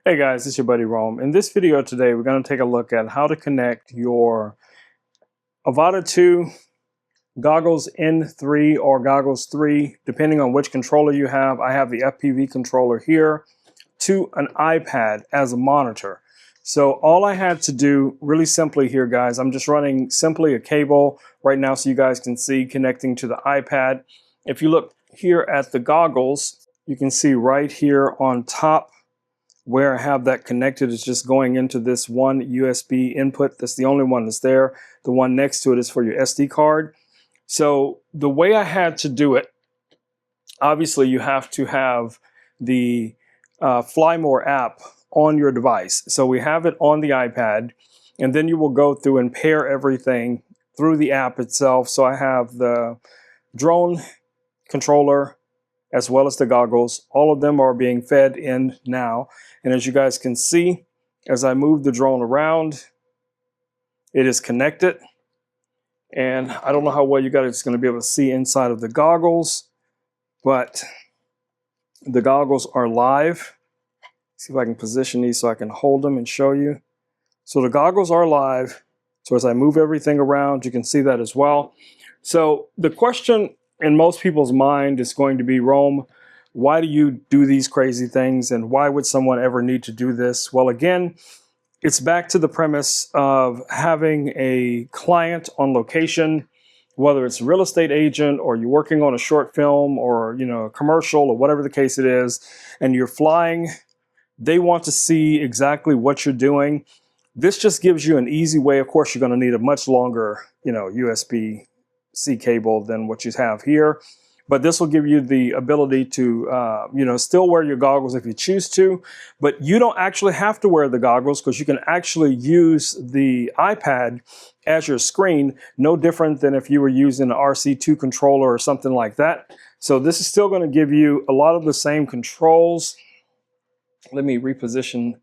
Hey guys, it's your buddy Rome. In this video today, we're going to take a look at how to connect your Avata 2, Goggles N3 or Goggles 3, depending on which controller you have. I have the FPV controller here to an iPad as a monitor. So all I had to do really simply here, guys, I'm just running simply a cable right now so you guys can see connecting to the iPad. If you look here at the goggles, you can see right here on top where I have that connected is just going into this one USB input. That's the only one that's there. The one next to it is for your SD card. So the way I had to do it, obviously you have to have the Fly More app on your device. So we have it on the iPad, and then you will go through and pair everything through the app itself. So I have the drone controller as well as the goggles. All of them are being fed in now. And as you guys can see, as I move the drone around, it is connected. And I don't know how well you guys are going to be able to see inside of the goggles, but the goggles are live. See if I can position these so I can hold them and show you. So the goggles are live. So as I move everything around, you can see that as well. So the question in most people's mind is going to be, Rome, why do you do these crazy things, and why would someone ever need to do this? Well, again, it's back to the premise of having a client on location, whether it's a real estate agent or you're working on a short film or a commercial or whatever the case it is, and you're flying. They want to see exactly what you're doing. This just gives you an easy way. Of course, you're going to need a much longer, USB-C cable than what you have here. But this will give you the ability to, still wear your goggles if you choose to. But you don't actually have to wear the goggles because you can actually use the iPad as your screen, no different than if you were using an RC2 controller or something like that. So this is still going to give you a lot of the same controls. Let me reposition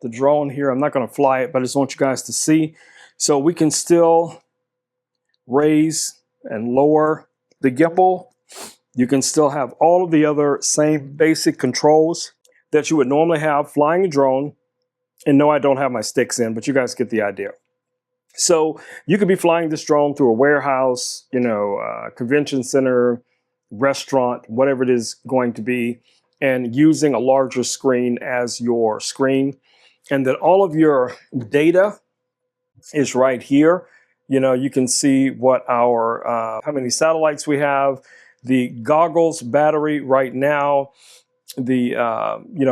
the drone here. I'm not going to fly it, but I just want you guys to see. So we can still raise and lower the gimbal. You can still have all of the other same basic controls that you would normally have flying a drone. And no, I don't have my sticks in, but you guys get the idea. So you could be flying this drone through a warehouse, convention center, restaurant, whatever it is going to be, and using a larger screen as your screen. And then all of your data is right here. You can see what our, how many satellites we have, the goggles battery right now, the,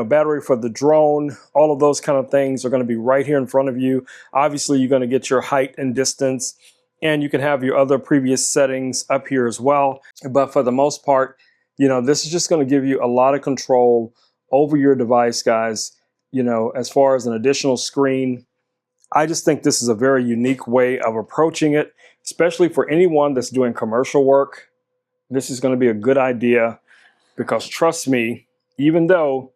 battery for the drone, all of those kind of things are going to be right here in front of you. Obviously, you're going to get your height and distance, and you can have your other previous settings up here as well. But for the most part, this is just going to give you a lot of control over your device, guys. As far as an additional screen, I just think this is a very unique way of approaching it, especially for anyone that's doing commercial work. This is going to be a good idea because trust me, even though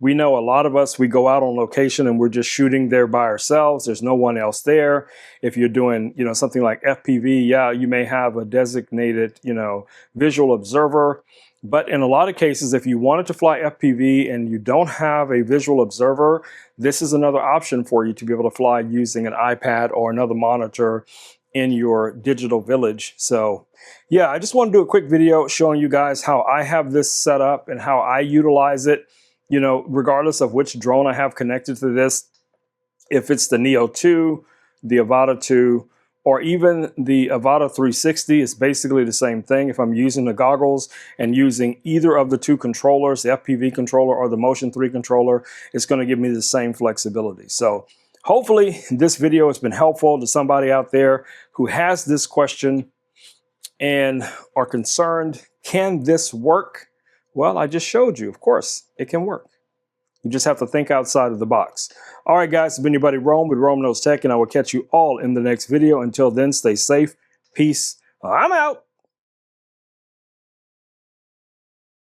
we know a lot of us, we go out on location and we're just shooting there by ourselves. There's no one else there. If you're doing, something like FPV, yeah, you may have a designated, visual observer. But in a lot of cases, if you wanted to fly FPV and you don't have a visual observer, this is another option for you to be able to fly using an iPad or another monitor in your digital village. So yeah, I just want to do a quick video showing you guys how I have this set up and how I utilize it, regardless of which drone I have connected to this. If it's the Neo 2, the Avata 2, or even the Avata 360, it's basically the same thing. If I'm using the goggles and using either of the two controllers, the FPV controller or the Motion 3 controller, it's going to give me the same flexibility. So hopefully this video has been helpful to somebody out there who has this question and are concerned, can this work? Well, I just showed you, of course, it can work. You just have to think outside of the box. All right, guys, it's been your buddy Rome with Rome Knows Tech, and I will catch you all in the next video. Until then, stay safe. Peace. I'm out.